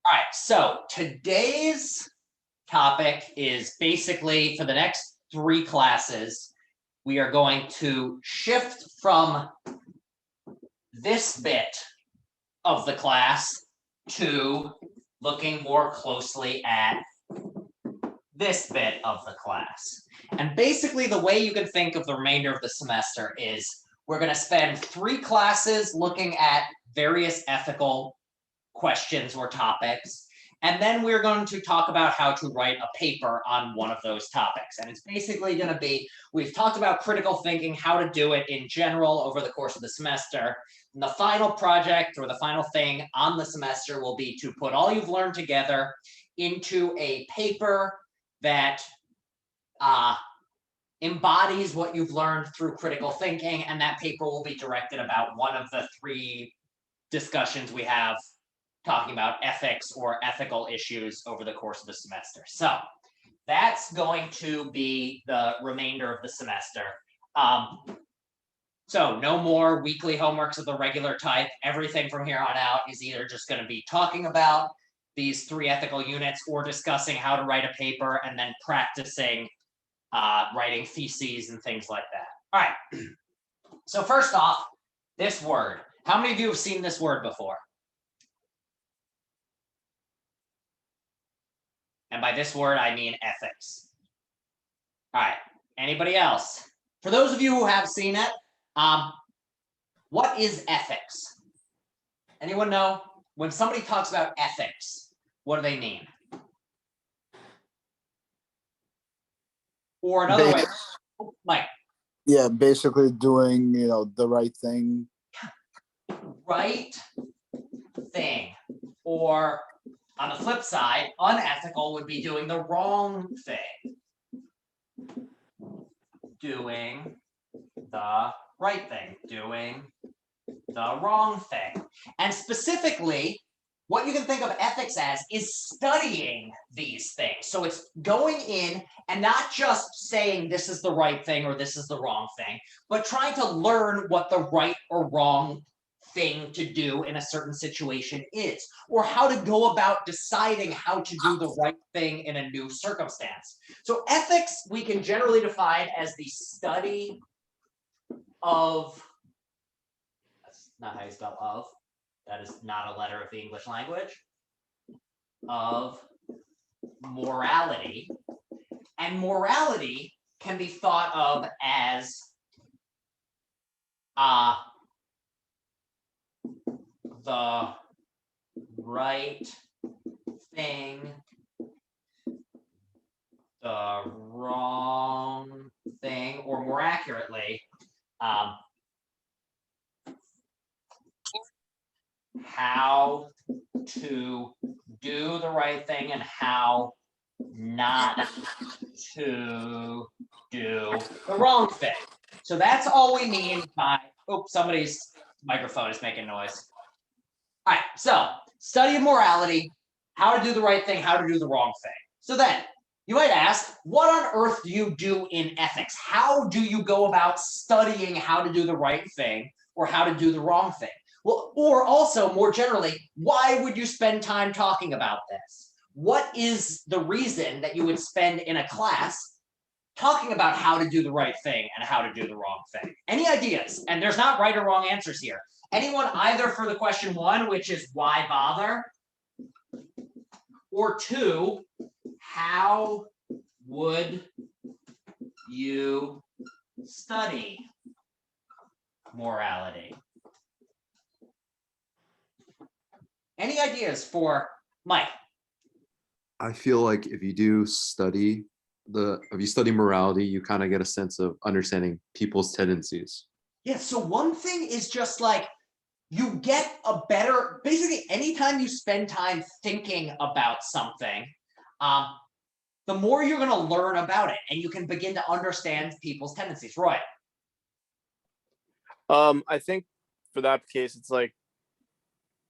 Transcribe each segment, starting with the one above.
All right, so today's topic is basically for the next 3 classes, we are going to shift from this bit of the class to looking more closely at this bit of the class. And basically the way you can think of the remainder of the semester is we're going to spend 3 classes looking at various ethical questions or topics. And then we're going to talk about how to write a paper on one of those topics. And it's basically going to be, we've talked about critical thinking, how to do it in general over the course of the semester. And the final project or the final thing on the semester will be to put all you've learned together into a paper that embodies what you've learned through critical thinking. And that paper will be directed about one of the 3 discussions we have talking about ethics or ethical issues over the course of the semester. So that's going to be the remainder of the semester. So no more weekly homeworks of the regular type. Everything from here on out is either just going to be talking about these 3 ethical units or discussing how to write a paper and then practicing writing theses and things like that. All right. So first off, this word. How many of you have seen this word before? And by this word, I mean ethics. All right, anybody else? For those of you who have seen it, what is ethics? Anyone know? When somebody talks about ethics, what do they mean? Or another way, Mike. Yeah, basically doing, the right thing. Right thing. Or on the flip side, unethical would be doing the wrong thing. Doing the right thing. Doing the wrong thing. And specifically, what you can think of ethics as is studying these things. So it's going in and not just saying this is the right thing or this is the wrong thing, but trying to learn what the right or wrong thing to do in a certain situation is, or how to go about deciding how to do the right thing in a new circumstance. So ethics, we can generally define as the study of, that's not how you spell of, that is not a letter of the English language, of morality. And morality can be thought of as the right thing, the wrong thing, or more accurately, how to do the right thing and how not to do the wrong thing. So that's all we mean by, oh, somebody's microphone is making noise. All right, so study of morality, how to do the right thing, how to do the wrong thing. So then you might ask, what on earth do you do in ethics? How do you go about studying how to do the right thing or how to do the wrong thing? Well, or also more generally, why would you spend time talking about this? What is the reason that you would spend in a class talking about how to do the right thing and how to do the wrong thing? Any ideas? And there's not right or wrong answers here. Anyone either for the question 1, which is why bother? Or 2, how would you study morality? Any ideas for Mike? I feel like if you study morality, you kind of get a sense of understanding people's tendencies. Yeah, so one thing is just like, you get a better, basically anytime you spend time thinking about something, the more you're going to learn about it and you can begin to understand people's tendencies. Roy? I think for that case, it's like,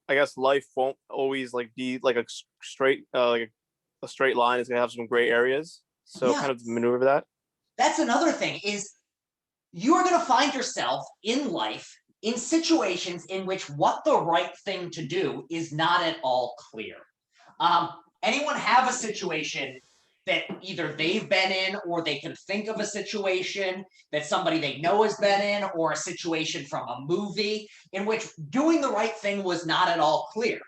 I guess life won't always like be like a straight line. It's gonna have some gray areas. So yeah. Kind of maneuver that. That's another thing is you are going to find yourself in life in situations in which what the right thing to do is not at all clear. Anyone have a situation that either they've been in or they can think of a situation that somebody they know has been in, or a situation from a movie in which doing the right thing was not at all clear?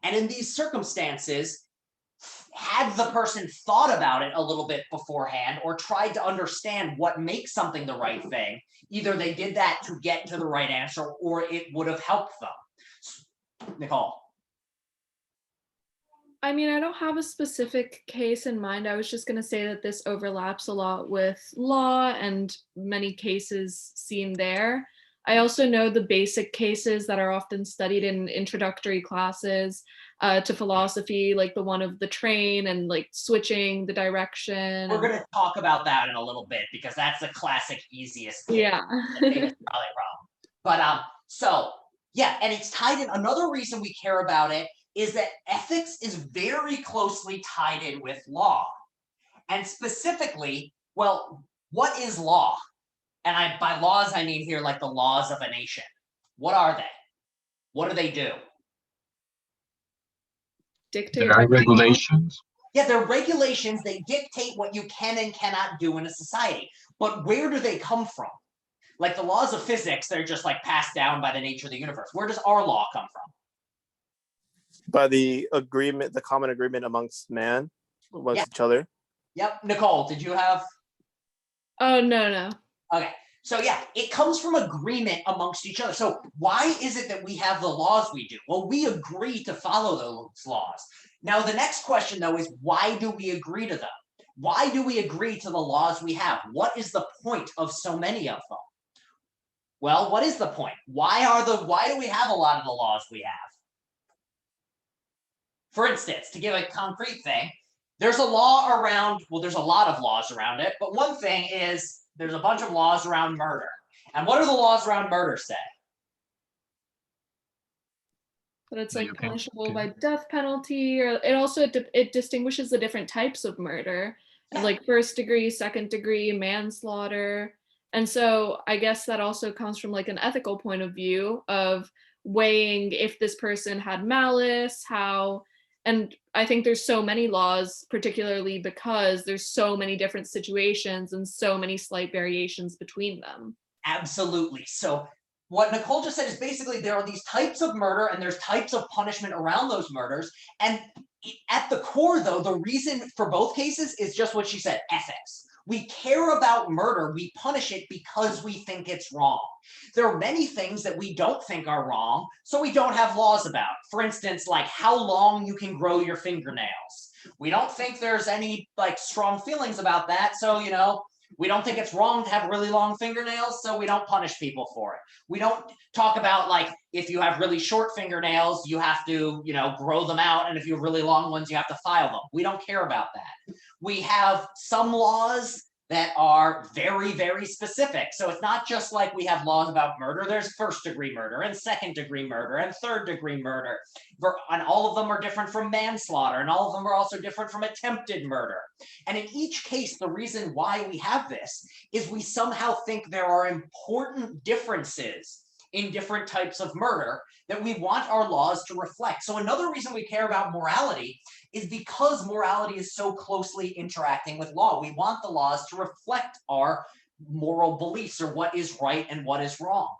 And in these circumstances, had the person thought about it a little bit beforehand or tried to understand what makes something the right thing, either they did that to get to the right answer or it would have helped them. Nicole. I mean, I don't have a specific case in mind. I was just going to say that this overlaps a lot with law and many cases seen there. I also know the basic cases that are often studied in introductory classes to philosophy, like the one of the train and like switching the direction. We're going to talk about that in a little bit because that's the classic easiest case. Yeah. The famous Trolley problem. But so yeah, and it's tied in. Another reason we care about it is that ethics is very closely tied in with law. And specifically, well, what is law? And by laws, I mean here like the laws of a nation. What are they? What do they do? Dictate. There are regulations. Yeah, they're regulations. They dictate what you can and cannot do in a society. But where do they come from? Like the laws of physics, they're just like passed down by the nature of the universe. Where does our law come from? By the agreement, the common agreement amongst man, amongst each other. Yep. Nicole, did you have? Oh, no. Okay. So yeah, it comes from agreement amongst each other. So why is it that we have the laws we do? Well, we agree to follow those laws. Now, the next question though is why do we agree to them? Why do we agree to the laws we have? What is the point of so many of them? Well, what is the point? Why do we have a lot of the laws we have? For instance, to give a concrete thing, there's a law around, well, there's a lot of laws around it, but one thing is there's a bunch of laws around murder. And what do the laws around murder say? But it's that like you can punishable kill. by death penalty, or it also it distinguishes the different types of murder, as like first degree, second degree, manslaughter. And so I guess that also comes from like an ethical point of view of weighing if this person had malice, how, and I think there's so many laws, particularly because there's so many different situations and so many slight variations between them. Absolutely. So what Nicole just said is basically there are these types of murder and there's types of punishment around those murders. And at the core, though, the reason for both cases is just what she said, ethics. We care about murder. We punish it because we think it's wrong. There are many things that we don't think are wrong, so we don't have laws about. For instance, like how long you can grow your fingernails. We don't think there's any like strong feelings about that, so we don't think it's wrong to have really long fingernails, so we don't punish people for it. We don't talk about like if you have really short fingernails, you have to, grow them out, and if you have really long ones, you have to file them. We don't care about that. We have some laws that are very, very specific. So it's not just like we have laws about murder. There's first degree murder and second degree murder and third degree murder. And all of them are different from manslaughter. And all of them are also different from attempted murder. And in each case, the reason why we have this is we somehow think there are important differences in different types of murder that we want our laws to reflect. So another reason we care about morality is because morality is so closely interacting with law. We want the laws to reflect our moral beliefs or what is right and what is wrong.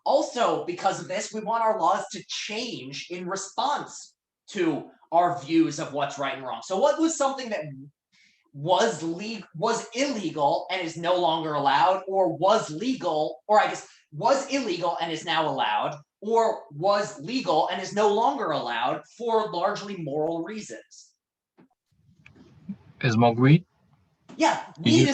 Also, because of this, we want our laws to change in response to our views of what's right and wrong. So what was something that was illegal and is no longer allowed, or was legal, or I guess was illegal and is now allowed, or was legal and is no longer allowed for largely moral reasons? Is more weed? Yeah, weed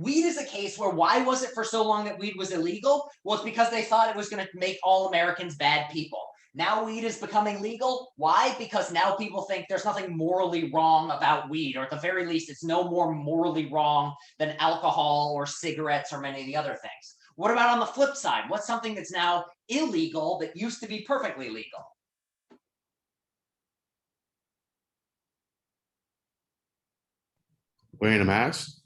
is a case where why was it for so long that weed was illegal? Well, it's because they thought it was going to make all Americans bad people. Now weed is becoming legal. Why? Because now people think there's nothing morally wrong about weed, or at the very least, it's no more morally wrong than alcohol or cigarettes or many of the other things. What about on the flip side? What's something that's now illegal that used to be perfectly legal? Wearing a mask?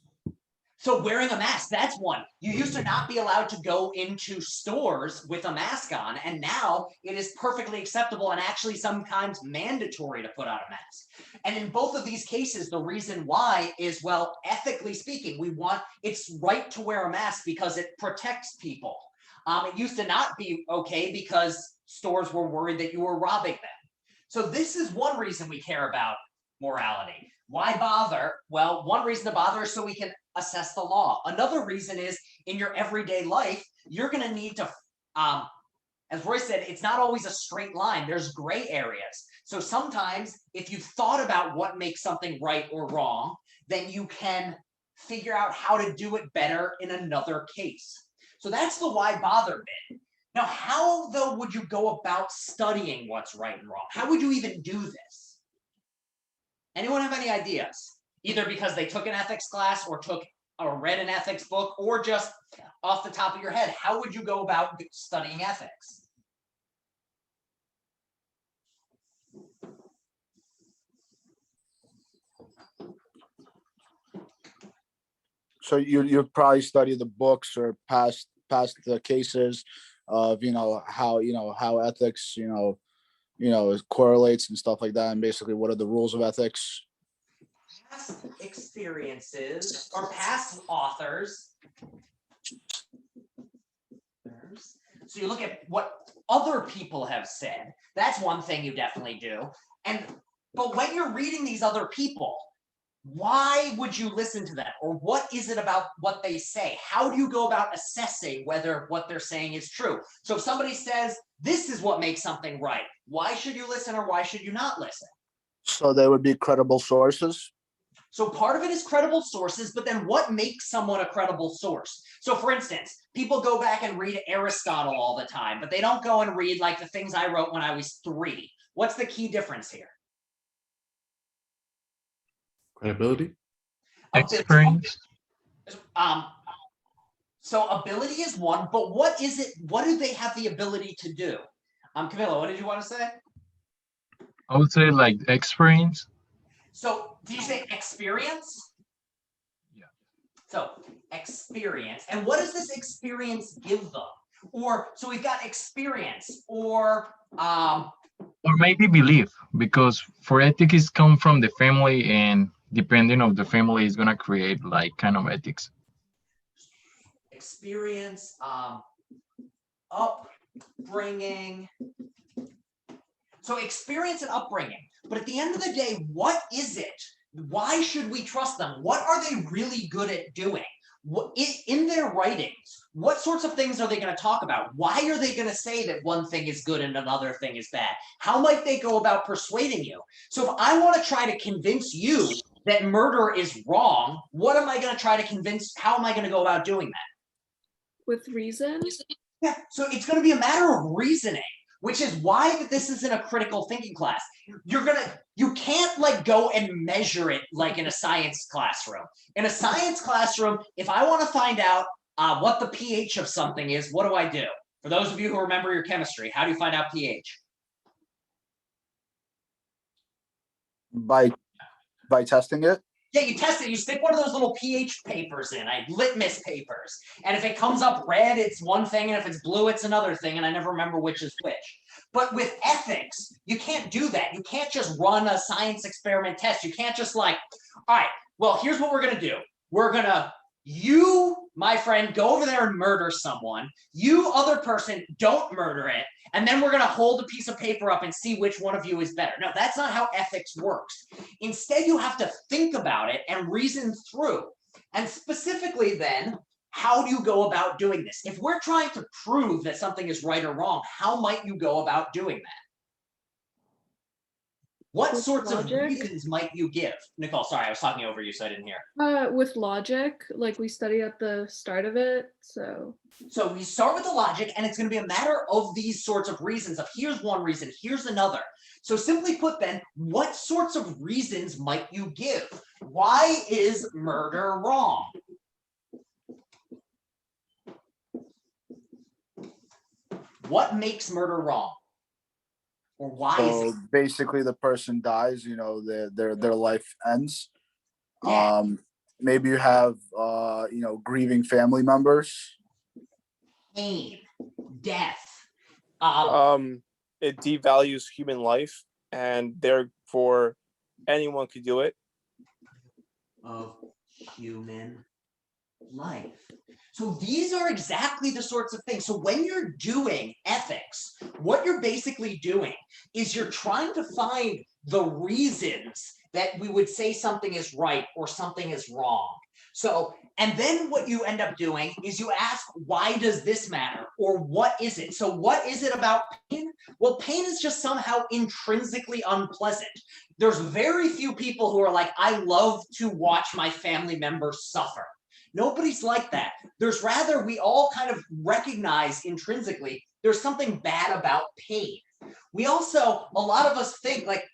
So wearing a mask, that's one. You used to not be allowed to go into stores with a mask on, and now it is perfectly acceptable and actually sometimes mandatory to put on a mask. And in both of these cases, the reason why is, well, ethically speaking, it's right to wear a mask because it protects people. It used to not be okay because stores were worried that you were robbing them. So this is one reason we care about morality. Why bother? Well, one reason to bother is so we can assess the law. Another reason is in your everyday life, you're going to need to, as Roy said, it's not always a straight line. There's gray areas. So sometimes if you've thought about what makes something right or wrong, then you can figure out how to do it better in another case. So that's the why bother bit. Now, how though would you go about studying what's right and wrong? How would you even do this? Anyone have any ideas? Either because they took an ethics class or read an ethics book, or just off the top of your head, how would you go about studying ethics? So you probably study the books or past the cases of how ethics correlates and stuff like that, and basically what are the rules of ethics. Past experiences or past authors. So you look at what other people have said. That's one thing you definitely do. But when you're reading these other people, why would you listen to them? Or what is it about what they say? How do you go about assessing whether what they're saying is true? So if somebody says, this is what makes something right, why should you listen or why should you not listen? So they would be credible sources. So part of it is credible sources, but then what makes someone a credible source? So for instance, people go back and read Aristotle all the time, but they don't go and read like the things I wrote when I was 3. What's the key difference here? Credibility. Experience. So ability is one, but what is it? What do they have the ability to do? Camilla, what did you want to say? I would say like experience. So did you say experience? Yeah. So experience. And what does this experience give them? Or so we've got experience or maybe belief, because for ethics come from the family, and depending of the family is gonna create like kind of ethics. Experience, upbringing. So experience and upbringing. But at the end of the day, what is it? Why should we trust them? What are they really good at doing? In their writings, what sorts of things are they going to talk about? Why are they going to say that one thing is good and another thing is bad? How might they go about persuading you? So if I want to try to convince you that murder is wrong, what am I going to try to convince? How am I going to go about doing that? With reason? Yeah, so it's going to be a matter of reasoning, which is why this isn't a critical thinking class. You can't like go and measure it like in a science classroom. In a science classroom, if I want to find out what the pH of something is, what do I do? For those of you who remember your chemistry, how do you find out pH? By testing it. Yeah, you test it. You stick one of those little pH papers in, litmus papers. And if it comes up red, it's one thing. And if it's blue, it's another thing. And I never remember which is which. But with ethics, you can't do that. You can't just run a science experiment test. You can't just like, all right, well, here's what we're going to do. We're going to, you, my friend, go over there and murder someone. You, other person, don't murder it. And then we're going to hold a piece of paper up and see which one of you is better. No, that's not how ethics works. Instead, you have to think about it and reason through. And specifically then, how do you go about doing this? If we're trying to prove that something is right or wrong, how might you go about doing that? What With sorts logic? of reasons might you give? Nicole, sorry, I was talking over you, so I didn't hear. With logic, like we study at the start of it, so. So we start with the logic, and it's going to be a matter of these sorts of reasons of here's one reason, here's another. So simply put then, what sorts of reasons might you give? Why is murder wrong? What makes murder wrong? Or why is So basically the person dies, their life ends. Yeah. maybe you have, grieving family members. Pain, death. It devalues human life, and therefore anyone could do it. Of human life. So these are exactly the sorts of things. So when you're doing ethics, what you're basically doing is you're trying to find the reasons that we would say something is right or something is wrong. So, and then what you end up doing is you ask, why does this matter? Or what is it? So what is it about pain? Well, pain is just somehow intrinsically unpleasant. There's very few people who are like, I love to watch my family members suffer. Nobody's like that. There's rather, we all kind of recognize intrinsically there's something bad about pain. We also, a lot of us think like,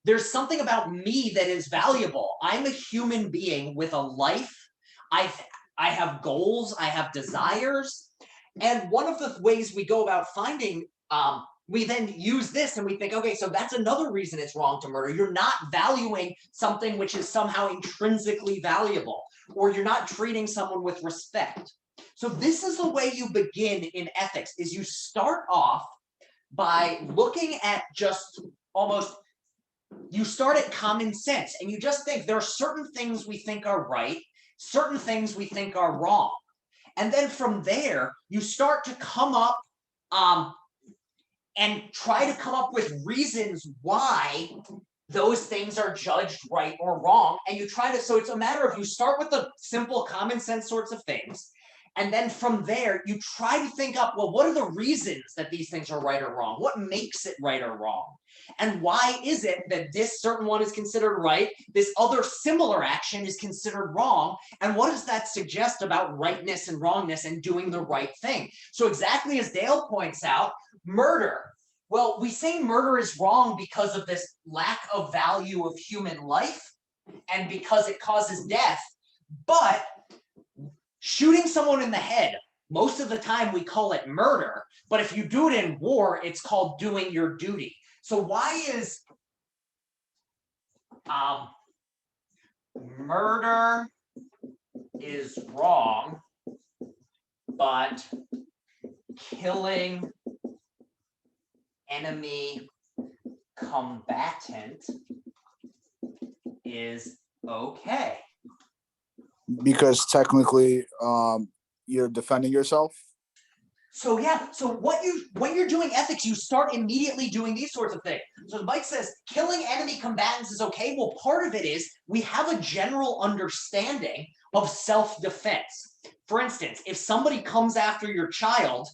there's something about me that is valuable. I'm a human being with a life. I have goals, I have desires. And one of the ways we go about finding, we then use this and we think, okay, so that's another reason it's wrong to murder. You're not valuing something which is somehow intrinsically valuable, or you're not treating someone with respect. So this is the way you begin in ethics, is you start off by looking at just almost, you start at common sense and you just think there are certain things we think are right, certain things we think are wrong. And then from there, you start to come up and try to come up with reasons why those things are judged right or wrong. And you try to, so it's a matter of, you start with the simple common sense sorts of things. And then from there, you try to think up, well, what are the reasons that these things are right or wrong? What makes it right or wrong? And why is it that this certain one is considered right, this other similar action is considered wrong? And what does that suggest about rightness and wrongness and doing the right thing? So exactly as Dale points out, murder. Well, we say murder is wrong because of this lack of value of human life and because it causes death. But shooting someone in the head, most of the time we call it murder, but if you do it in war, it's called doing your duty. So why is murder is wrong, but killing enemy combatant is okay? Because technically, you're defending yourself. So yeah, so when you're doing ethics, you start immediately doing these sorts of things. So Mike says killing enemy combatants is okay. Well, part of it is we have a general understanding of self-defense. For instance, if somebody comes after your child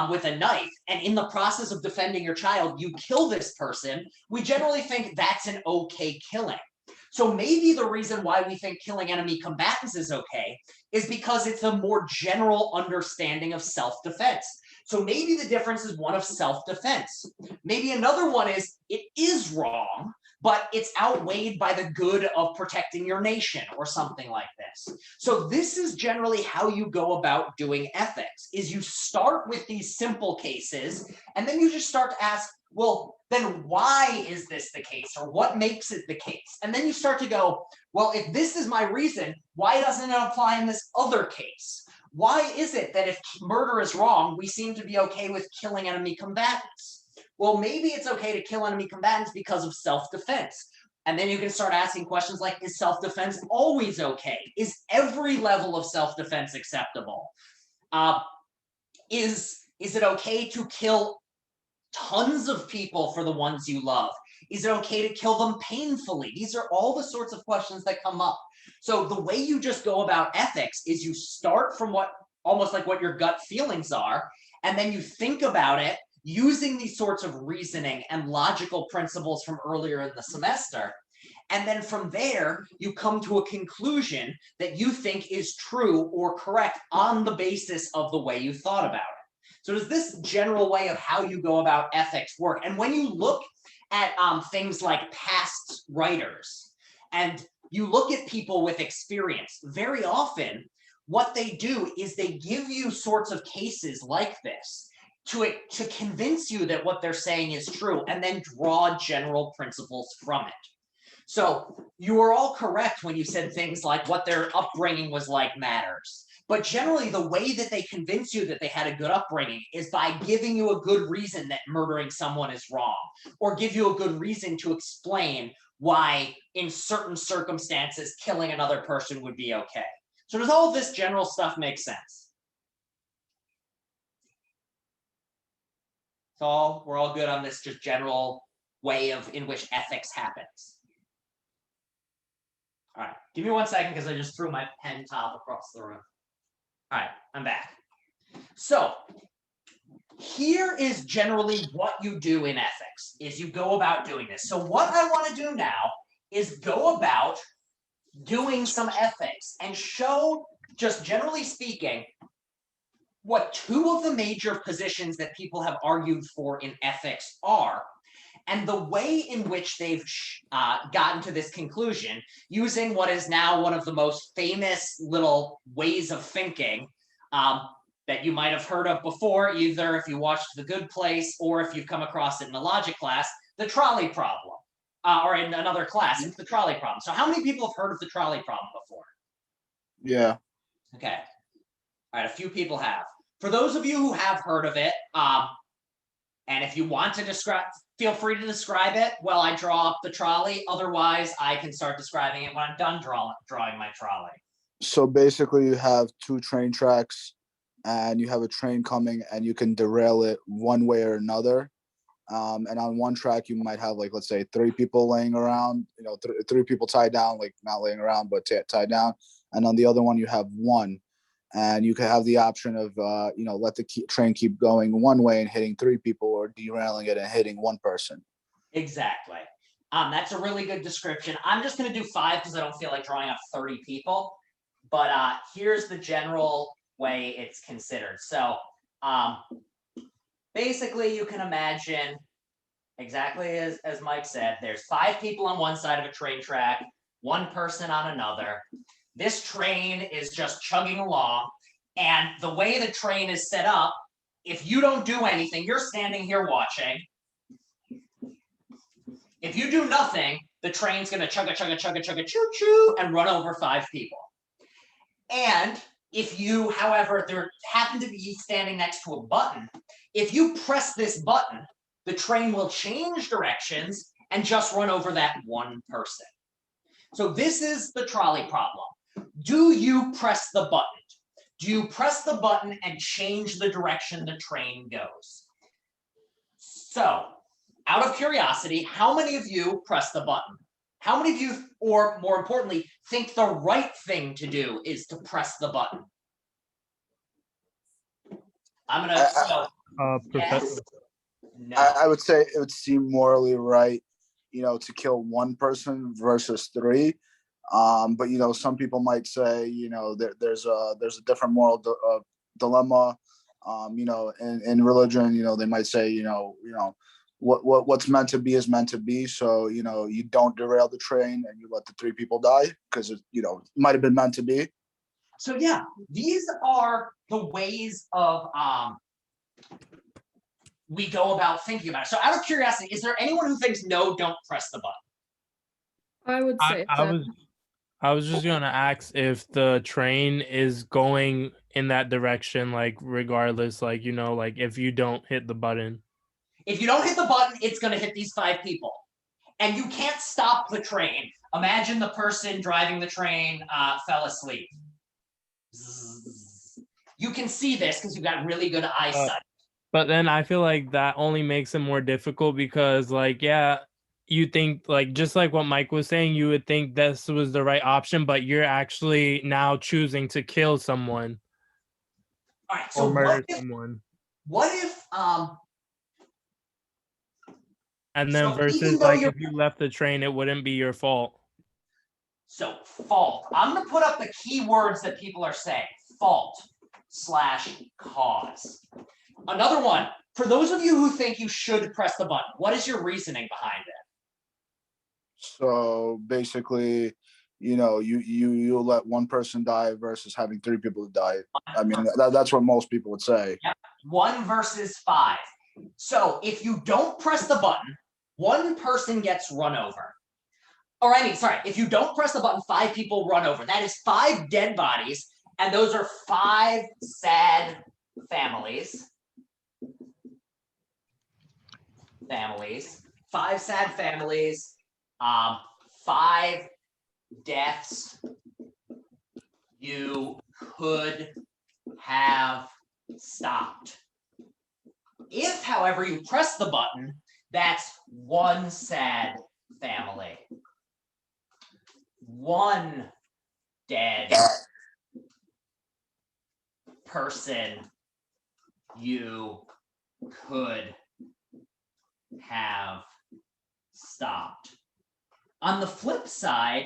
with a knife, and in the process of defending your child, you kill this person, we generally think that's an okay killing. So maybe the reason why we think killing enemy combatants is okay is because it's a more general understanding of self-defense. So maybe the difference is one of self-defense. Maybe another one is it is wrong, but it's outweighed by the good of protecting your nation or something like this. So this is generally how you go about doing ethics, is you start with these simple cases, and then you just start to ask, well, then why is this the case? Or what makes it the case? And then you start to go, well, if this is my reason, why doesn't it apply in this other case? Why is it that if murder is wrong, we seem to be okay with killing enemy combatants? Well, maybe it's okay to kill enemy combatants because of self-defense. And then you can start asking questions like, is self-defense always okay? Is every level of self-defense acceptable? Is it okay to kill tons of people for the ones you love? Is it okay to kill them painfully? These are all the sorts of questions that come up. So the way you just go about ethics is you start from what, almost like what your gut feelings are, and then you think about it using these sorts of reasoning and logical principles from earlier in the semester. And then from there, you come to a conclusion that you think is true or correct on the basis of the way you thought about it. So does this general way of how you go about ethics work? And when you look at things like past writers, and you look at people with experience, very often what they do is they give you sorts of cases like this to convince you that what they're saying is true, and then draw general principles from it. So you were all correct when you said things like what their upbringing was like matters. But generally, the way that they convince you that they had a good upbringing is by giving you a good reason that murdering someone is wrong, or give you a good reason to explain why, in certain circumstances, killing another person would be okay. So does all of this general stuff make sense? So we're all good on this just general way in which ethics happens. All right, give me 1 second because I just threw my pen top across the room. All right, I'm back. So here is generally what you do in ethics, is you go about doing this. So what I want to do now is go about doing some ethics and show, just generally speaking, what two of the major positions that people have argued for in ethics are, and the way in which they've gotten to this conclusion using what is now one of the most famous little ways of thinking that you might have heard of before, either if you watched The Good Place or if you've come across it in a logic class, the trolley problem, or in another class, it's the trolley problem. So how many people have heard of the trolley problem before? Yeah. Okay. All right, a few people have. For those of you who have heard of it, and if you want to describe, feel free to describe it while I draw up the trolley. Otherwise, I can start describing it when I'm done drawing my trolley. So basically you have two train tracks and you have a train coming and you can derail it one way or another. And on one track, you might have, like, let's say 3 people laying around, you know, 3 people tied down, like not laying around, but tied down. And on the other one, you have 1. And you can have the option of, you know, let the train keep going one way and hitting 3 people, or derailing it and hitting 1 person. Exactly. That's a really good description. I'm just going to do 5 because I don't feel like drawing up 30 people. But here's the general way it's considered. So basically, you can imagine exactly as Mike said, there's 5 people on one side of a train track, 1 person on another. This train is just chugging along, and the way the train is set up, if you don't do anything, you're standing here watching. If you do nothing, the train's gonna chugga, chugga, chugga, chugga, choo, choo, and run over 5 people. And if you, however, there happen to be standing next to a button, if you press this button, the train will change directions and just run over that 1 person. So this is the trolley problem. Do you press the button? Do you press the button and change the direction the train goes? So, out of curiosity, how many of you press the button? How many of you, or more importantly, think the right thing to do is to press the button? I'm gonna, Professor. yes, no. I would say it would seem morally right, you know, to kill 1 person versus 3. But, you know, some people might say, you know, there's a different moral dilemma. You know, in religion, you know, they might say, you know, what's meant to be is meant to be. So, you know, you don't derail the train and you let the 3 people die because it, you know, might have been meant to be. So yeah, these are the ways of we go about thinking about it. So out of curiosity, is there anyone who thinks no, don't press the button? I would say I was just gonna ask if the train is going in that direction, like regardless, like, you know, like if you don't hit the button. If you don't hit the button, it's going to hit these 5 people. And you can't stop the train. Imagine the person driving the train fell asleep. You can see this because you've got really good eyesight. But then I feel like that only makes it more difficult because, like, yeah, you think, like, just like what Mike was saying, you would think this was the right option, but you're actually now choosing to kill someone. All right, so or murder someone. What if and then so versus like if you left the train, it wouldn't be your fault. So fault. I'm gonna put up the key words that people are saying. Fault / cause. Another one. For those of you who think you should press the button, what is your reasoning behind it? So basically, you know, you let 1 person die versus having 3 people die. I mean, that's what most people would say. Yep. 1 versus 5. So if you don't press the button, 1 person gets run over. or I mean, sorry, if you don't press the button, 5 people run over. That is 5 dead bodies, and those are 5 sad families. 5 sad families, 5 deaths you could have stopped. If, however, you press the button, that's 1 sad family. 1 dead person you could have stopped. On the flip side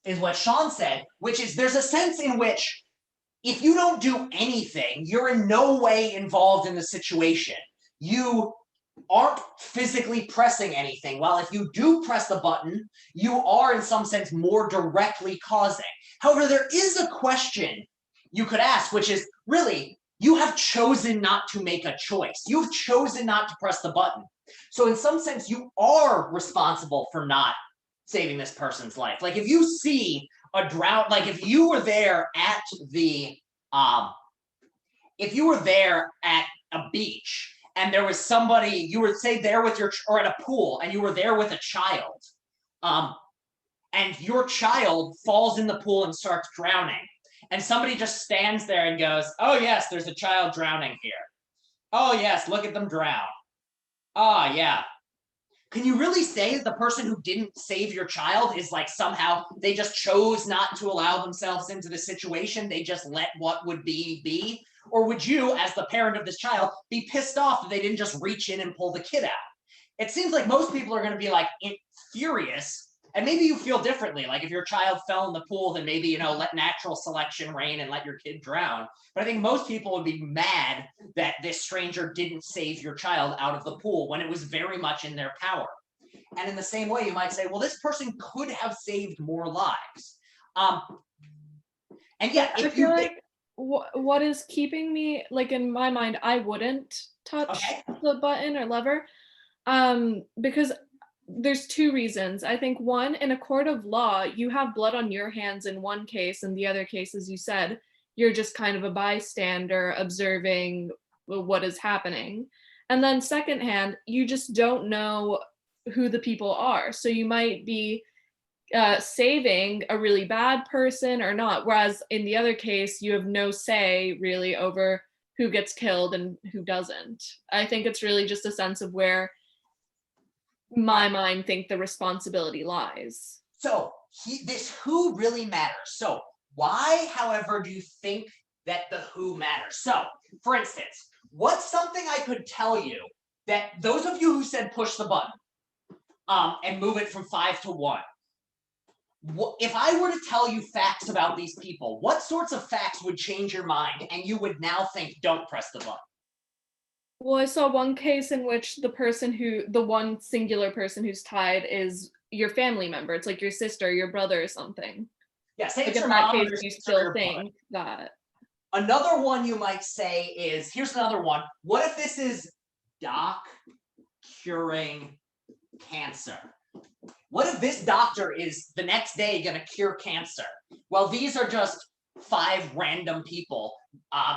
is what Sean said, which is there's a sense in which if you don't do anything, you're in no way involved in the situation. You aren't physically pressing anything. While if you do press the button, you are in some sense more directly causing. However, there is a question you could ask, which is really, you have chosen not to make a choice. You've chosen not to press the button. So in some sense, you are responsible for not saving this person's life. Like if you see a drought, like if you were there at the, if you were there at a beach and there was somebody, you were say there with your, or at a pool and you were there with a child, and your child falls in the pool and starts drowning. And somebody just stands there and goes, oh yes, there's a child drowning here. Oh yes, look at them drown. Oh yeah. Can you really say that the person who didn't save your child is like somehow they just chose not to allow themselves into the situation? They just let what would be? Or would you, as the parent of this child, be pissed off that they didn't just reach in and pull the kid out? It seems like most people are going to be like furious. And maybe you feel differently. Like if your child fell in the pool, then maybe, you know, let natural selection reign and let your kid drown. But I think most people would be mad that this stranger didn't save your child out of the pool when it was very much in their power. And in the same way, you might say, well, this person could have saved more lives. And yet, I feel like what is keeping me, like in my mind, I wouldn't touch the button or lever, because there's 2 reasons. I think one, in a court of law, you have blood on your hands in one case, and the other case, as you said, you're just kind of a bystander observing what is happening. And then secondhand, you just don't know who the people are. So you might be saving a really bad person or not. Whereas in the other case, you have no say really over who gets killed and who doesn't. I think it's really just a sense of where my mind think the responsibility lies. So this who really matters. So why, however, do you think that the who matters? So for instance, what's something I could tell you that those of you who said push the button and move it from 5 to 1, if I were to tell you facts about these people, what sorts of facts would change your mind and you would now think don't press the button? Well, I saw one case in which the one singular person who's tied is your family member. It's like your sister, your brother, or something. Yeah, say like it's in your that mom, case, your you sister, or still your think brother. that. Another one you might say is, here's another one. What if this is doc curing cancer? What if this doctor is the next day going to cure cancer? Well, these are just 5 random people.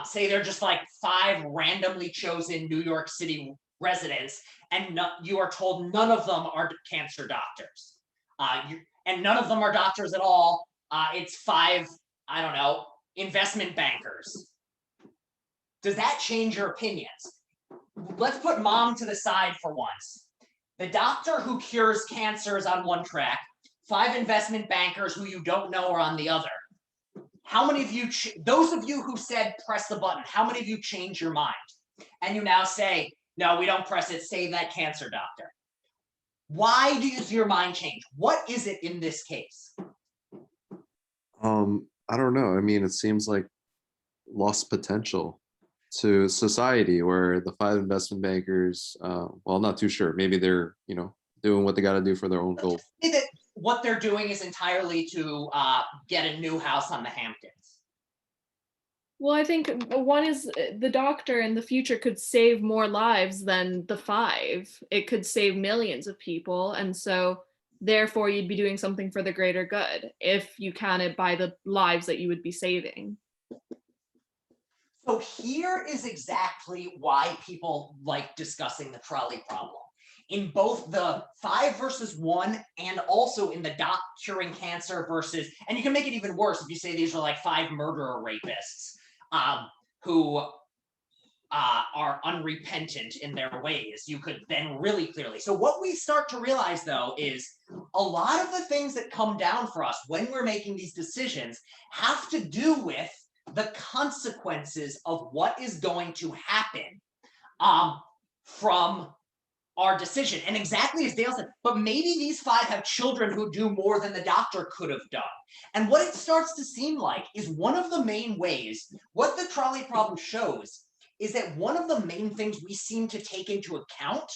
Say they're just like 5 randomly chosen New York City residents, and you are told none of them are cancer doctors. And none of them are doctors at all. It's 5, I don't know, investment bankers. Does that change your opinions? Let's put mom to the side for once. The doctor who cures cancer is on one track. 5 investment bankers who you don't know are on the other. How many of you, those of you who said press the button, how many of you change your mind? And you now say, no, we don't press it, save that cancer doctor. Why does your mind change? What is it in this case? I don't know. I mean, it seems like lost potential to society where the 5 investment bankers, well, not too sure. Maybe they're, you know, doing what they got to do for their own goals. That what they're doing is entirely to get a new house on the Hamptons. Well, I think one is the doctor in the future could save more lives than the 5. It could save millions of people. And so therefore you'd be doing something for the greater good if you count it by the lives that you would be saving. So here is exactly why people like discussing the trolley problem. In both the 5 versus 1 and also in the dot curing cancer versus, and you can make it even worse if you say these are like 5 murderer rapists who are unrepentant in their ways. You could then really clearly. So what we start to realize though is a lot of the things that come down for us when we're making these decisions have to do with the consequences of what is going to happen from our decision. And exactly as Dale said, but maybe these 5 have children who do more than the doctor could have done. And what it starts to seem like is one of the main ways, what the trolley problem shows is that one of the main things we seem to take into account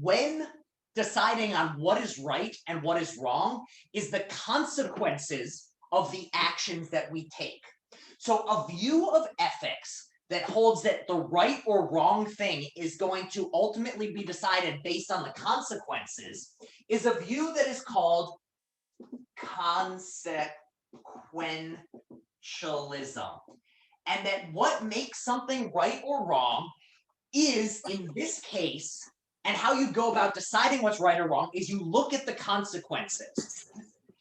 when deciding on what is right and what is wrong is the consequences of the actions that we take. So a view of ethics that holds that the right or wrong thing is going to ultimately be decided based on the consequences is a view that is called consequentialism. And that what makes something right or wrong is, in this case, and how you go about deciding what's right or wrong is you look at the consequences.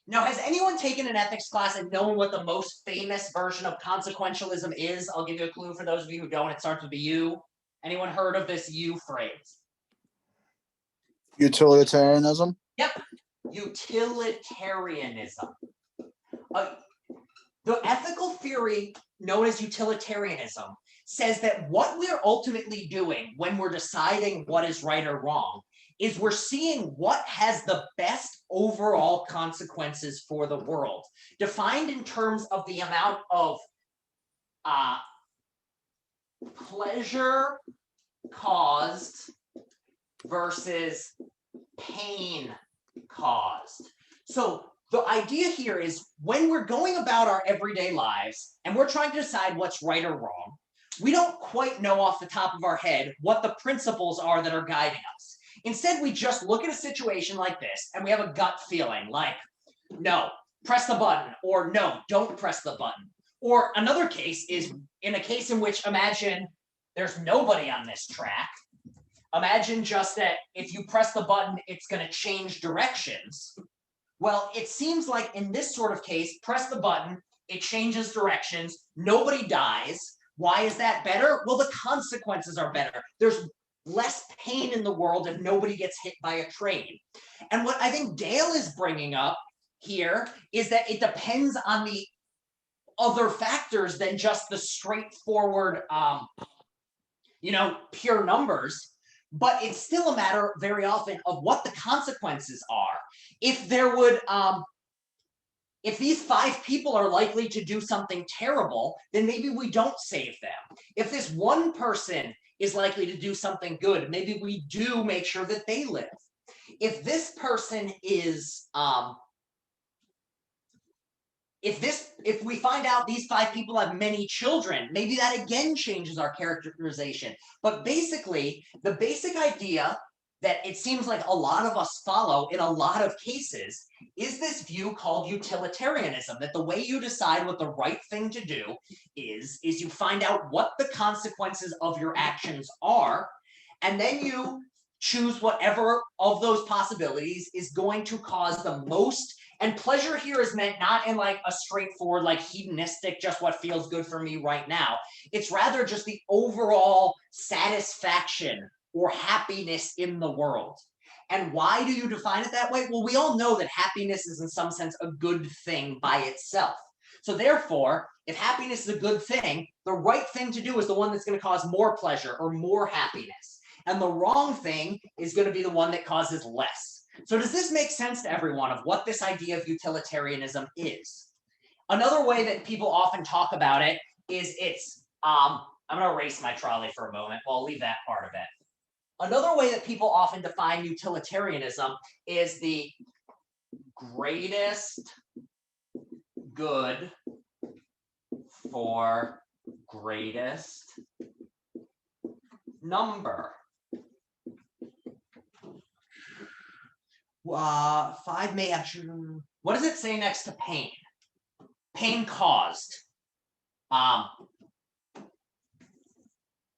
Now, has anyone taken an ethics class and known what the most famous version of consequentialism is? I'll give you a clue for those of you who don't. It starts with a U. Anyone heard of this U phrase? Utilitarianism? Yep. Utilitarianism. The ethical theory known as utilitarianism says that what we're ultimately doing when we're deciding what is right or wrong is we're seeing what has the best overall consequences for the world, defined in terms of the amount of pleasure caused versus pain caused. So the idea here is when we're going about our everyday lives and we're trying to decide what's right or wrong, we don't quite know off the top of our head what the principles are that are guiding us. Instead, we just look at a situation like this and we have a gut feeling like, no, press the button, or no, don't press the button. Or another case is in a case in which imagine there's nobody on this track. Imagine just that if you press the button, it's going to change directions. Well, it seems like in this sort of case, press the button, it changes directions, nobody dies. Why is that better? Well, the consequences are better. There's less pain in the world if nobody gets hit by a train. And what I think Dale is bringing up here is that it depends on the other factors than just the straightforward, pure numbers. But it's still a matter very often of what the consequences are. If there would, if these 5 people are likely to do something terrible, then maybe we don't save them. If this one person is likely to do something good, maybe we do make sure that they live. If this person is, if we find out these 5 people have many children, maybe that again changes our characterization. But basically, the basic idea that it seems like a lot of us follow in a lot of cases is this view called utilitarianism, that the way you decide what the right thing to do is you find out what the consequences of your actions are, and then you choose whatever of those possibilities is going to cause the most. And pleasure here is meant not in like a straightforward, like hedonistic, just what feels good for me right now. It's rather just the overall satisfaction or happiness in the world. And why do you define it that way? Well, we all know that happiness is in some sense a good thing by itself. So therefore, if happiness is a good thing, the right thing to do is the one that's going to cause more pleasure or more happiness. And the wrong thing is going to be the one that causes less. So does this make sense to everyone of what this idea of utilitarianism is? Another way that people often talk about it is it's, I'm going to erase my trolley for a moment. Well, I'll leave that part of it. Another way that people often define utilitarianism is the greatest good for greatest number. 5 may have. What does it say next to pain? Pain caused.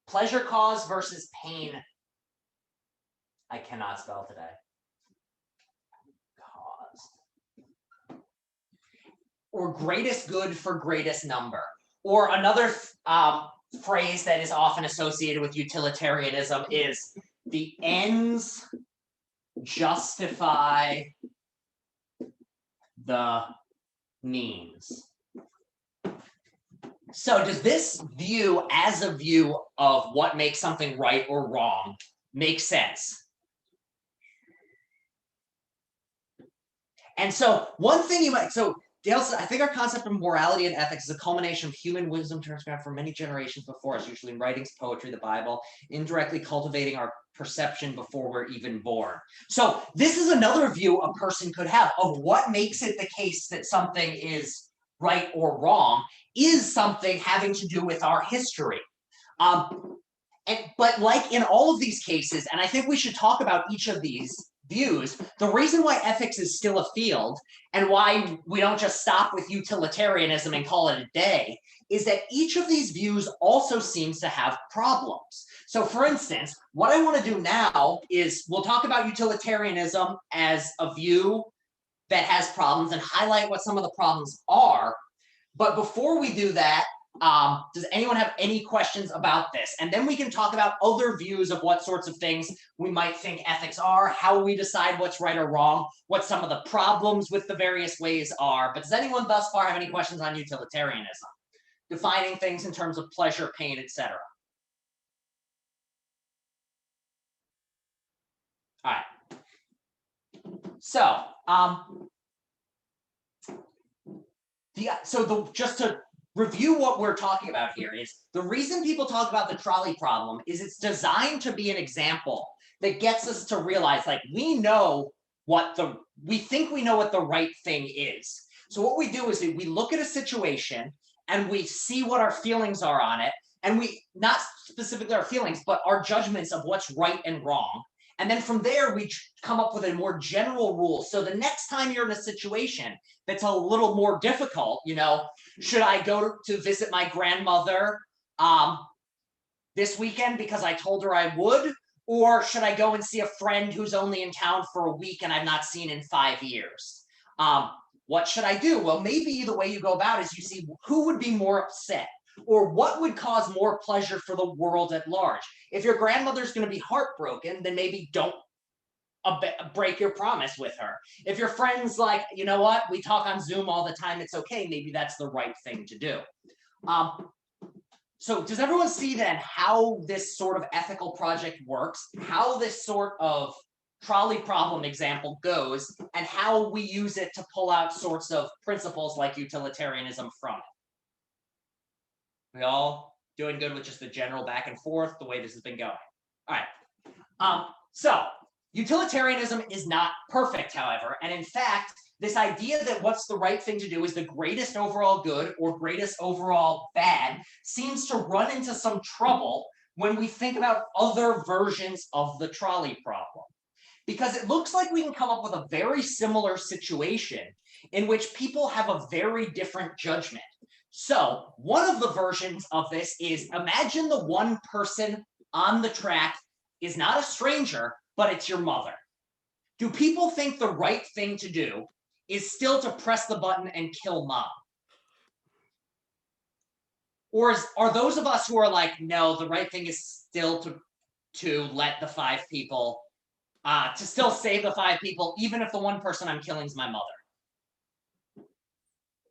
Pleasure caused versus pain. I cannot spell today. Caused. Or greatest good for greatest number. Or another phrase that is often associated with utilitarianism is the ends justify the means. So does this view as a view of what makes something right or wrong make sense? And so one thing you might, so Dale said, I think our concept of morality and ethics is a culmination of human wisdom transcribed for many generations before us, usually in writings, poetry, the Bible, indirectly cultivating our perception before we're even born. So this is another view a person could have of what makes it the case that something is right or wrong is something having to do with our history. But like in all of these cases, and I think we should talk about each of these views, the reason why ethics is still a field and why we don't just stop with utilitarianism and call it a day is that each of these views also seems to have problems. So for instance, what I want to do now is we'll talk about utilitarianism as a view that has problems and highlight what some of the problems are. But before we do that, does anyone have any questions about this? And then we can talk about other views of what sorts of things we might think ethics are, how we decide what's right or wrong, what some of the problems with the various ways are. But does anyone thus far have any questions on utilitarianism? Defining things in terms of pleasure, pain, etc. All right. So, just to review what we're talking about here is the reason people talk about the trolley problem is it's designed to be an example that gets us to realize, like, we think we know what the right thing is. So what we do is we look at a situation and we see what our feelings are on it, and we, not specifically our feelings, but our judgments of what's right and wrong. And then from there, we come up with a more general rule. So the next time you're in a situation that's a little more difficult, should I go to visit my grandmother this weekend because I told her I would? Or should I go and see a friend who's only in town for a week and I've not seen in 5 years? What should I do? Well, maybe the way you go about it is you see who would be more upset, or what would cause more pleasure for the world at large. If your grandmother's going to be heartbroken, then maybe don't break your promise with her. If your friend's like, you know what, we talk on Zoom all the time, it's okay, maybe that's the right thing to do. So does everyone see then how this sort of ethical project works, how this sort of trolley problem example goes, and how we use it to pull out sorts of principles like utilitarianism from it? We all doing good with just the general back and forth, the way this has been going? All right. So utilitarianism is not perfect, however. And in fact, this idea that what's the right thing to do is the greatest overall good or greatest overall bad seems to run into some trouble when we think about other versions of the trolley problem. Because it looks like we can come up with a very similar situation in which people have a very different judgment. So one of the versions of this is, imagine the one person on the track is not a stranger, but it's your mother. Do people think the right thing to do is still to press the button and kill mom? Or are those of us who are like, no, the right thing is still to let the 5 people, to still save the 5 people, even if the one person I'm killing is my mother?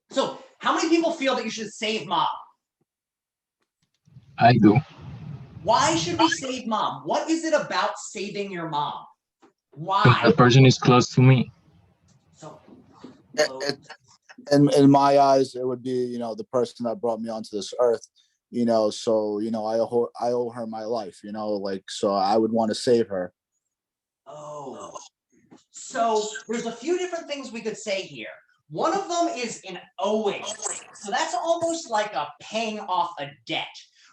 So how many people feel that you should save mom? I do. Why should we save mom? What is it about saving your mom? Because Why? the person is close to me. So, In my eyes, it would be, the person that brought me onto this earth, so, I owe her my life, so I would want to save her. oh, so there's a few different things we could say here. One of them is an owing. So that's almost like a paying off a debt,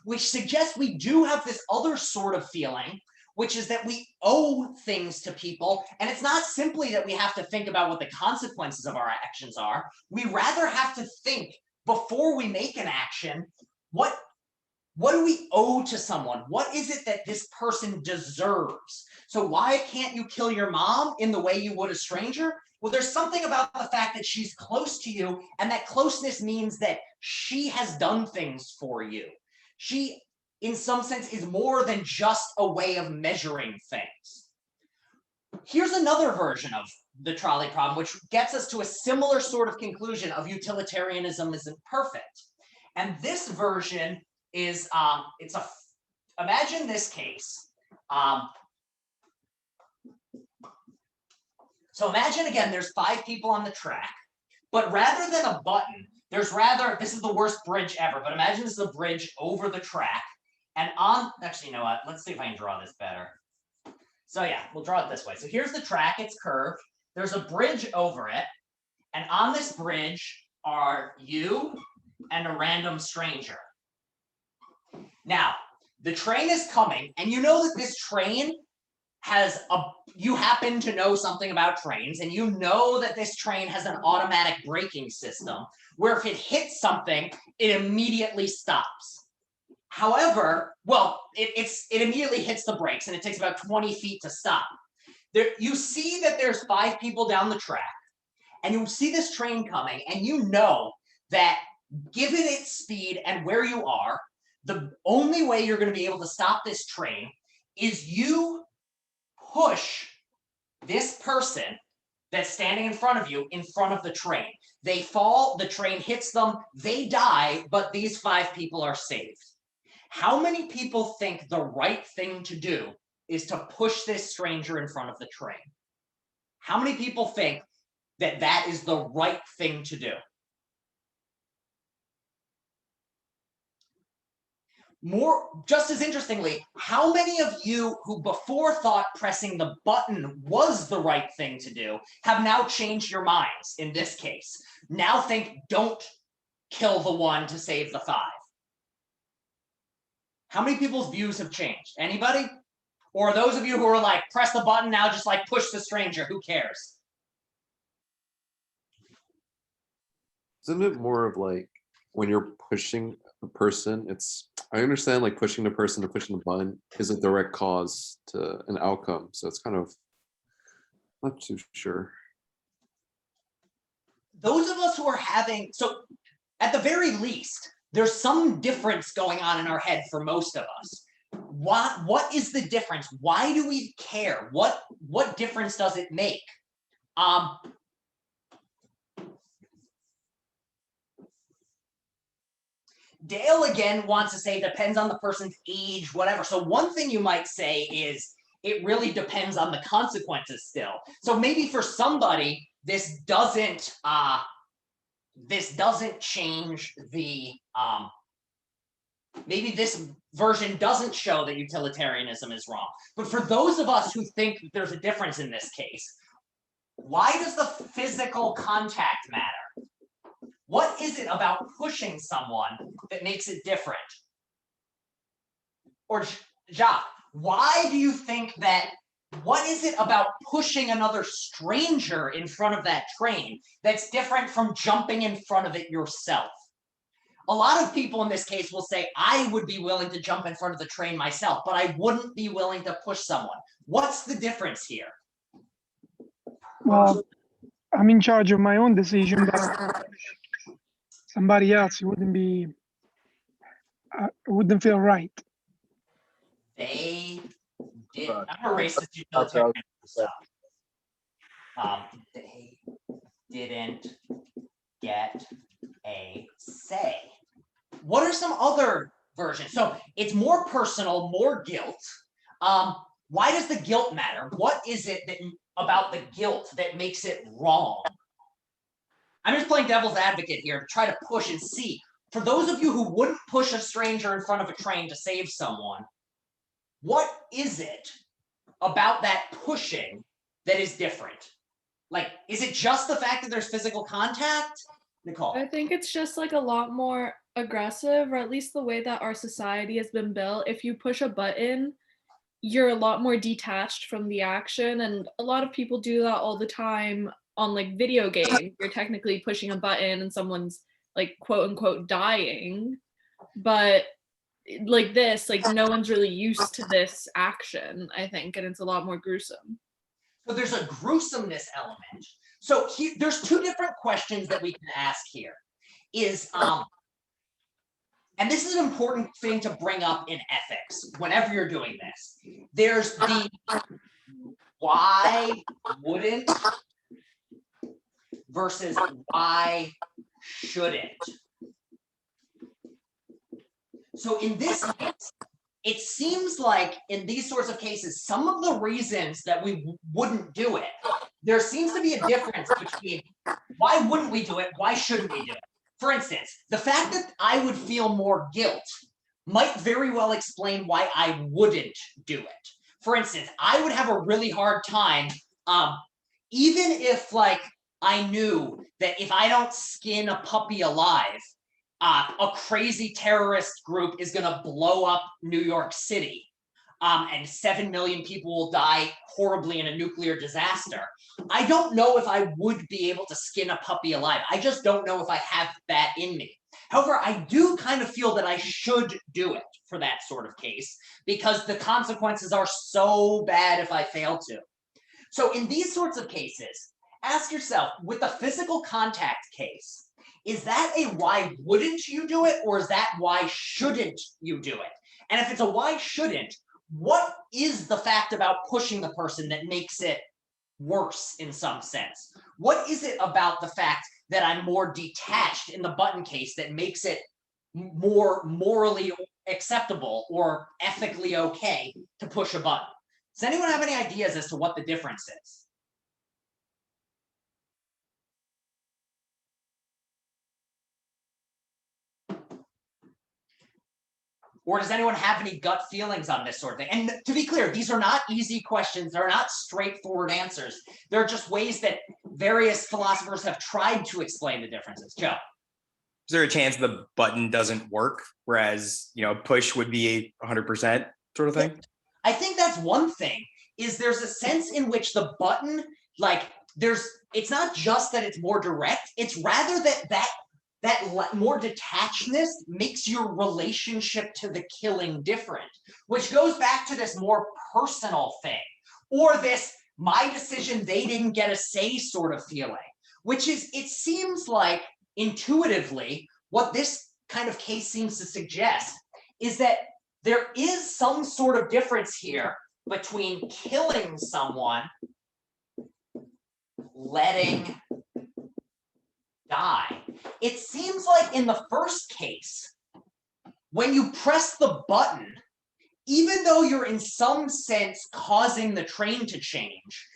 which suggests we do have this other sort of feeling which is that we owe things to people. And it's not simply that we have to think about what the consequences of our actions are. We rather have to think before we make an action, what do we owe to someone? What is it that this person deserves? So why can't you kill your mom in the way you would a stranger? Well, there's something about the fact that she's close to you, and that closeness means that she has done things for you. She, in some sense, is more than just a way of measuring things. Here's another version of the trolley problem, which gets us to a similar sort of conclusion of utilitarianism isn't perfect. And this version is, imagine this case. So imagine again, there's 5 people on the track, but rather than a button, this is the worst bridge ever, but imagine this is a bridge over the track, and actually, you know what, let's see if I can draw this better. So yeah, we'll draw it this way. So here's the track, it's curved, there's a bridge over it, and on this bridge are you and a random stranger. Now, the train is coming, and you know that this train you happen to know something about trains, and you know that this train has an automatic braking system where if it hits something, it immediately stops. However, well, it immediately hits the brakes, and it takes about 20 feet to stop. You see that there's 5 people down the track, and you see this train coming, and you know that given its speed and where you are, the only way you're going to be able to stop this train is you push this person that's standing in front of you in front of the train. They fall, the train hits them, they die, but these 5 people are saved. How many people think the right thing to do is to push this stranger in front of the train? How many people think that that is the right thing to do? Just as interestingly, how many of you who before thought pressing the button was the right thing to do have now changed your minds in this case? Now think, don't kill the 1 to save the 5. How many people's views have changed? Anybody? Or those of you who are like, press the button now, just like push the stranger, who cares? Isn't it more of like when you're pushing a person, I understand like pushing the person to pushing the button is a direct cause to an outcome. So it's kind of not too sure. Those of us who are so at the very least, there's some difference going on in our head for most of us. What is the difference? Why do we care? What difference does it make? Dale again wants to say depends on the person's age, whatever. So one thing you might say is it really depends on the consequences still. So maybe for somebody, this doesn't change the maybe this version doesn't show that utilitarianism is wrong. But for those of us who think there's a difference in this case, why does the physical contact matter? What is it about pushing someone that makes it different? Or Jacques, why do you think that, what is it about pushing another stranger in front of that train that's different from jumping in front of it yourself? A lot of people in this case will say, I would be willing to jump in front of the train myself, but I wouldn't be willing to push someone. What's the difference here? Well, I'm in charge of my own decision, but somebody else wouldn't feel right. They did. I'm gonna erase this utilitarian stuff. They didn't get a say. What are some other versions? So it's more personal, more guilt. Why does the guilt matter? What is it about the guilt that makes it wrong? I'm just playing devil's advocate here to try to push and see. For those of you who wouldn't push a stranger in front of a train to save someone, what is it about that pushing that is different? Like, is it just the fact that there's physical contact? Nicole? I think it's just like a lot more aggressive, or at least the way that our society has been built. If you push a button, you're a lot more detached from the action, and a lot of people do that all the time on like video games. You're technically pushing a button and someone's like quote unquote dying, but like this, like no one's really used to this action, I think, and it's a lot more gruesome. So there's a gruesomeness element. So there's two different questions that we can ask here. And this is an important thing to bring up in ethics whenever you're doing this. There's the why wouldn't versus why shouldn't. So in this case, it seems like in these sorts of cases, some of the reasons that we wouldn't do it, there seems to be a difference between why wouldn't we do it, why shouldn't we do it. For instance, the fact that I would feel more guilt might very well explain why I wouldn't do it. For instance, I would have a really hard time, even if like I knew that if I don't skin a puppy alive, a crazy terrorist group is going to blow up New York City, and 7 million people will die horribly in a nuclear disaster. I don't know if I would be able to skin a puppy alive. I just don't know if I have that in me. However, I do kind of feel that I should do it for that sort of case because the consequences are so bad if I fail to. So in these sorts of cases, ask yourself, with the physical contact case, is that a why wouldn't you do it, or is that why shouldn't you do it? And if it's a why shouldn't, what is the fact about pushing the person that makes it worse in some sense? What is it about the fact that I'm more detached in the button case that makes it more morally acceptable or ethically okay to push a button? Does anyone have any ideas as to what the difference is? Or does anyone have any gut feelings on this sort of thing? And to be clear, these are not easy questions. They're not straightforward answers. They're just ways that various philosophers have tried to explain the differences. Joe? Is there a chance the button doesn't work, whereas, push would be 100% sort of thing? I think that's one thing, is there's a sense in which the button, like, it's not just that it's more direct, it's rather that more detachedness makes your relationship to the killing different, which goes back to this more personal thing, or this my decision, they didn't get a say sort of feeling, which is, it seems like intuitively what this kind of case seems to suggest is that there is some sort of difference here between killing someone, letting die. It seems like in the first case, when you press the button, even though you're in some sense causing the train to change,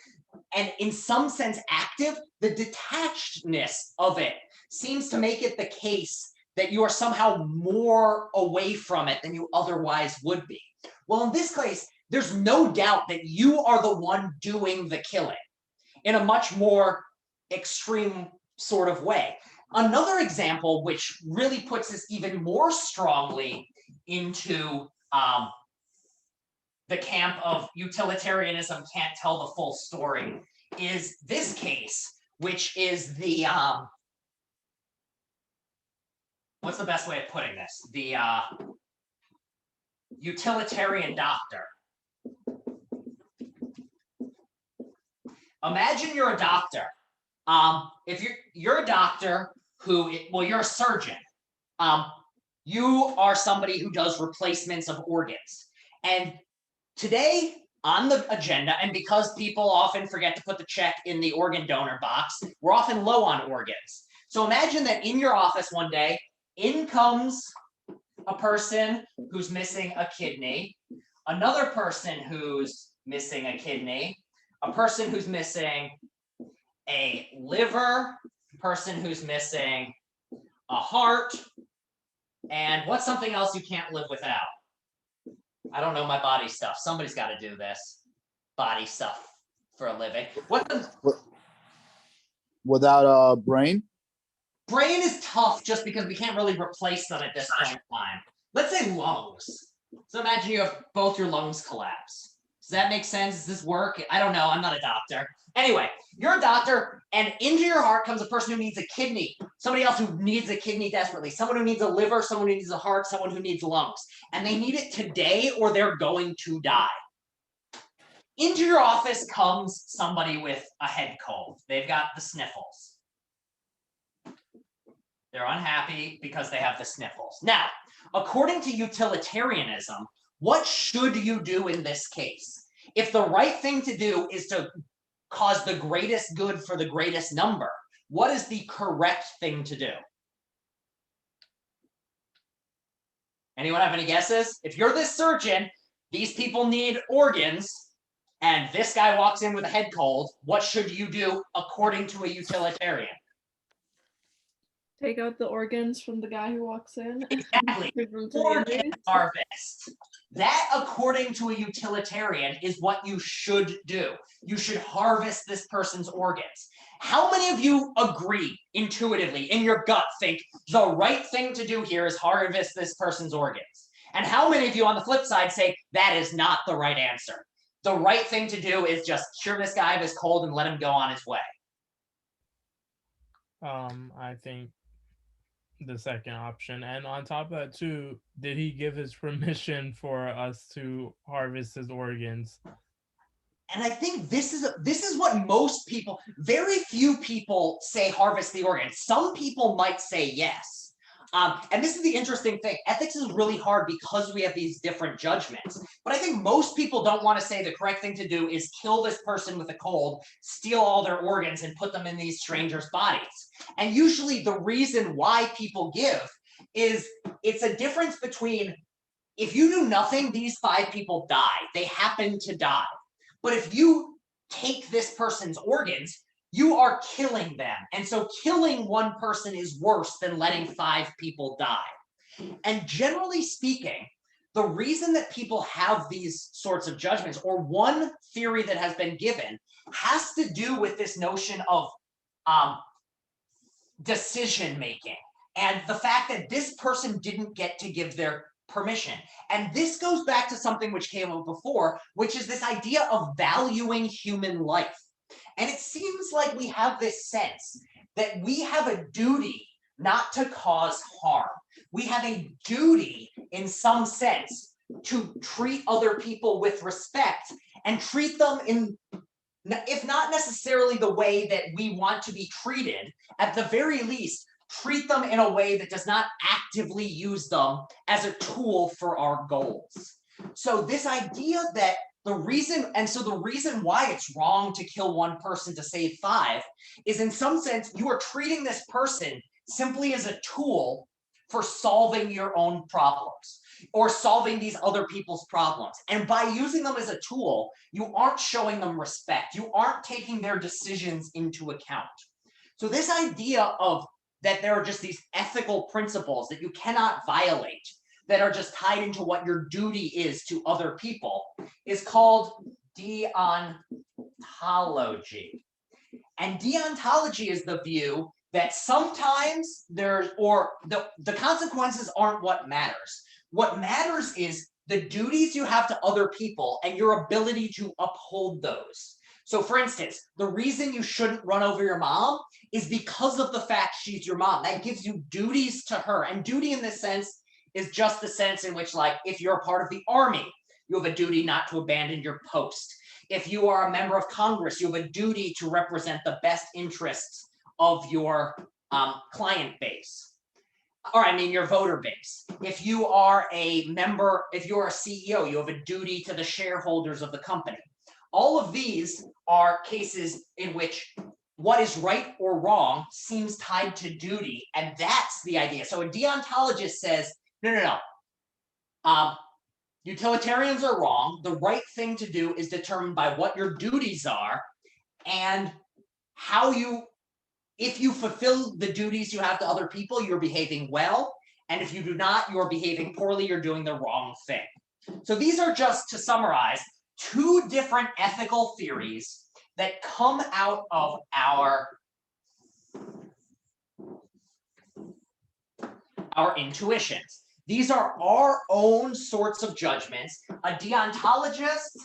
and in some sense active, the detachedness of it seems to make it the case that you are somehow more away from it than you otherwise would be. Well, in this case, there's no doubt that you are the one doing the killing in a much more extreme sort of way. Another example, which really puts this even more strongly into the camp of utilitarianism can't tell the full story, is this case, which is the, what's the best way of putting this? The utilitarian doctor. Imagine you're a doctor. If you're a doctor who, well, you're a surgeon. You are somebody who does replacements of organs. And today on the agenda, and because people often forget to put the check in the organ donor box, we're often low on organs. So imagine that in your office one day, in comes a person who's missing a kidney, another person who's missing a kidney, a person who's missing a liver, a person who's missing a heart, and what's something else you can't live without? I don't know my body stuff. Somebody's got to do this body stuff for a living. Without a brain? Brain is tough just because we can't really replace them at this point in time. Let's say lungs. So imagine you have both your lungs collapse. Does that make sense? Does this work? I don't know. I'm not a doctor. Anyway, you're a doctor, and into your heart comes a person who needs a kidney, somebody else who needs a kidney desperately, someone who needs a liver, someone who needs a heart, someone who needs lungs, and they need it today or they're going to die. Into your office comes somebody with a head cold. They've got the sniffles. They're unhappy because they have the sniffles. Now, according to utilitarianism, what should you do in this case? If the right thing to do is to cause the greatest good for the greatest number, what is the correct thing to do? Anyone have any guesses? If you're this surgeon, these people need organs, and this guy walks in with a head cold, what should you do according to a utilitarian? Take out the organs from the guy who walks in. Exactly. Give them to the Organ inmates. harvest. That, according to a utilitarian, is what you should do. You should harvest this person's organs. How many of you agree intuitively, in your gut, think the right thing to do here is harvest this person's organs? And how many of you on the flip side say that is not the right answer? The right thing to do is just cure this guy of his cold and let him go on his way. I think the second option. And on top of that too, did he give his permission for us to harvest his organs? And I think this is what most people, very few people say harvest the organs. Some people might say yes. And this is the interesting thing. Ethics is really hard because we have these different judgments. But I think most people don't want to say the correct thing to do is kill this person with a cold, steal all their organs, and put them in these strangers' bodies. And usually the reason why people give is it's a difference between, if you do nothing, these 5 people die. They happen to die. But if you take this person's organs, you are killing them. And so killing one person is worse than letting 5 people die. And generally speaking, the reason that people have these sorts of judgments, or one theory that has been given, has to do with this notion of decision making and the fact that this person didn't get to give their permission. And this goes back to something which came up before, which is this idea of valuing human life. And it seems like we have this sense that we have a duty not to cause harm. We have a duty, in some sense, to treat other people with respect and treat them in, if not necessarily the way that we want to be treated, at the very least, treat them in a way that does not actively use them as a tool for our goals. So this idea that the reason why it's wrong to kill one person to save 5 is, in some sense, you are treating this person simply as a tool for solving your own problems or solving these other people's problems. And by using them as a tool, you aren't showing them respect. You aren't taking their decisions into account. So this idea of that there are just these ethical principles that you cannot violate, that are just tied into what your duty is to other people, is called deontology. And deontology is the view that sometimes the consequences aren't what matters. What matters is the duties you have to other people and your ability to uphold those. So for instance, the reason you shouldn't run over your mom is because of the fact she's your mom. That gives you duties to her. And duty in this sense is just the sense in which, like, if you're a part of the army, you have a duty not to abandon your post. If you are a member of Congress, you have a duty to represent the best interests of your client base. Or I mean your voter base. If you are a member, if you're a CEO, you have a duty to the shareholders of the company. All of these are cases in which what is right or wrong seems tied to duty, and that's the idea. So a deontologist says, no. Utilitarians are wrong. The right thing to do is determined by what your duties are and how you, if you fulfill the duties you have to other people, you're behaving well. And if you do not, you're behaving poorly, you're doing the wrong thing. So these are, just to summarize, 2 different ethical theories that come out of our intuitions. These are our own sorts of judgments. A deontologist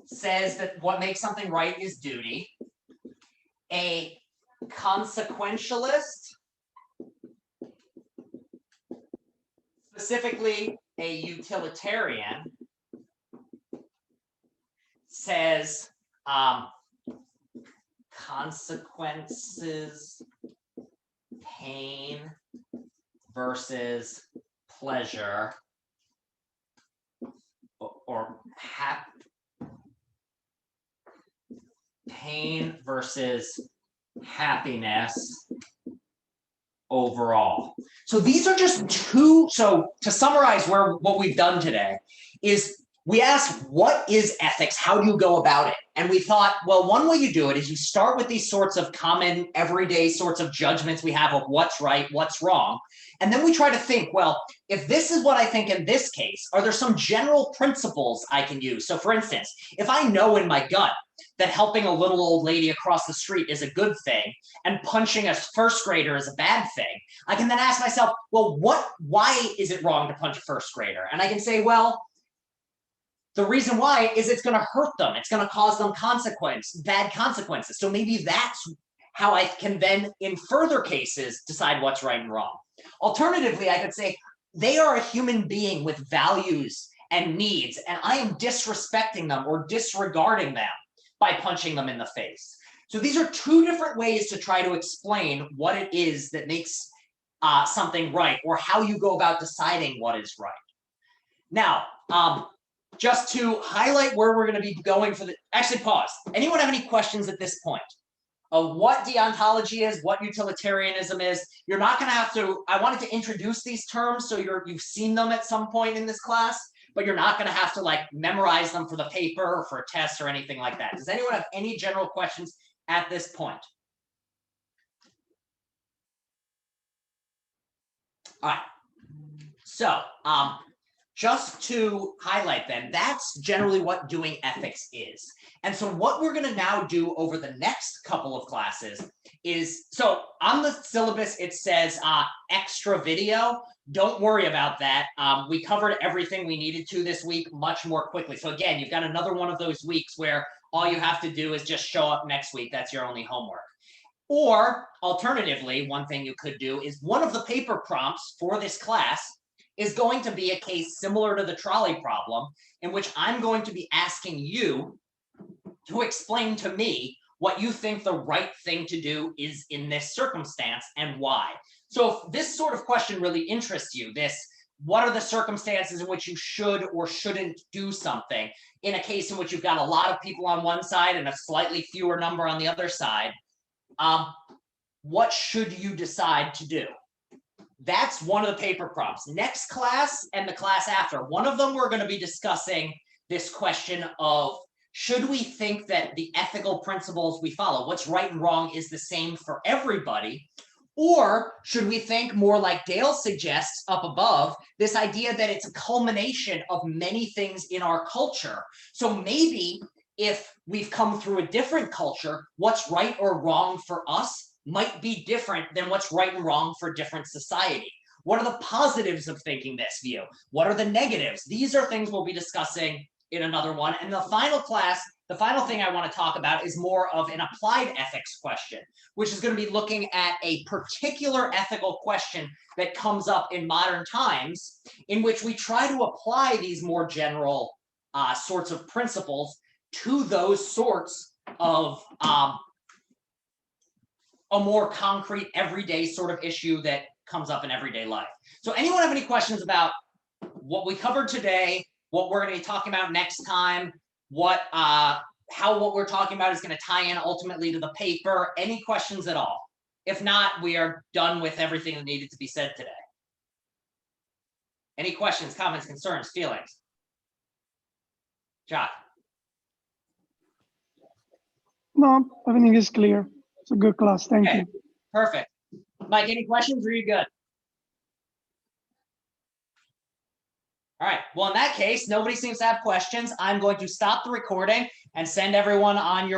says that what makes something right is duty. A consequentialist, specifically a utilitarian, says consequences, pain versus pleasure, or pain versus happiness overall. So these are just two. So to summarize what we've done today is we asked, what is ethics? How do you go about it? And we thought, well, one way you do it is you start with these sorts of common everyday sorts of judgments we have of what's right, what's wrong. And then we try to think, well, if this is what I think in this case, are there some general principles I can use? So for instance, if I know in my gut that helping a little old lady across the street is a good thing and punching a first grader is a bad thing, I can then ask myself, well, why is it wrong to punch a first grader? And I can say, well, the reason why is it's going to hurt them. It's going to cause them bad consequences. So maybe that's how I can then, in further cases, decide what's right and wrong. Alternatively, I could say they are a human being with values and needs, and I am disrespecting them or disregarding them by punching them in the face. So these are two different ways to try to explain what it is that makes something right, or how you go about deciding what is right. Now, just to highlight where we're going to be going for actually pause. Anyone have any questions at this point of what deontology is, what utilitarianism is? You're not going to have to, I wanted to introduce these terms so you've seen them at some point in this class, but you're not going to have to like memorize them for the paper or for a test or anything like that. Does anyone have any general questions at this point? All right. So, just to highlight then, that's generally what doing ethics is. And so what we're going to now do over the next couple of classes is, so on the syllabus, it says extra video. Don't worry about that. We covered everything we needed to this week much more quickly. So again, you've got another one of those weeks where all you have to do is just show up next week. That's your only homework. Or alternatively, one thing you could do is one of the paper prompts for this class is going to be a case similar to the trolley problem, in which I'm going to be asking you to explain to me what you think the right thing to do is in this circumstance and why. So if this sort of question really interests you, what are the circumstances in which you should or shouldn't do something in a case in which you've got a lot of people on one side and a slightly fewer number on the other side, what should you decide to do? That's one of the paper prompts. Next class and the class after, one of them we're going to be discussing this question of, should we think that the ethical principles we follow, what's right and wrong, is the same for everybody? Or should we think more like Dale suggests up above, this idea that it's a culmination of many things in our culture? So maybe if we've come through a different culture, what's right or wrong for us might be different than what's right and wrong for different society. What are the positives of thinking this view? What are the negatives? These are things we'll be discussing in another one. And the final class, the final thing I want to talk about is more of an applied ethics question, which is going to be looking at a particular ethical question that comes up in modern times, in which we try to apply these more general sorts of principles to those sorts of a more concrete everyday sort of issue that comes up in everyday life. So anyone have any questions about what we covered today, what we're going to be talking about next time, how what we're talking about is going to tie in ultimately to the paper? Any questions at all? If not, we are done with everything that needed to be said today. Any questions, comments, concerns, feelings? Jock? No, everything is clear. It's a good class. Thank Okay, you. perfect. Mike, any questions? Or are you good? All right. Well, in that case, nobody seems to have questions. I'm going to stop the recording and send everyone on your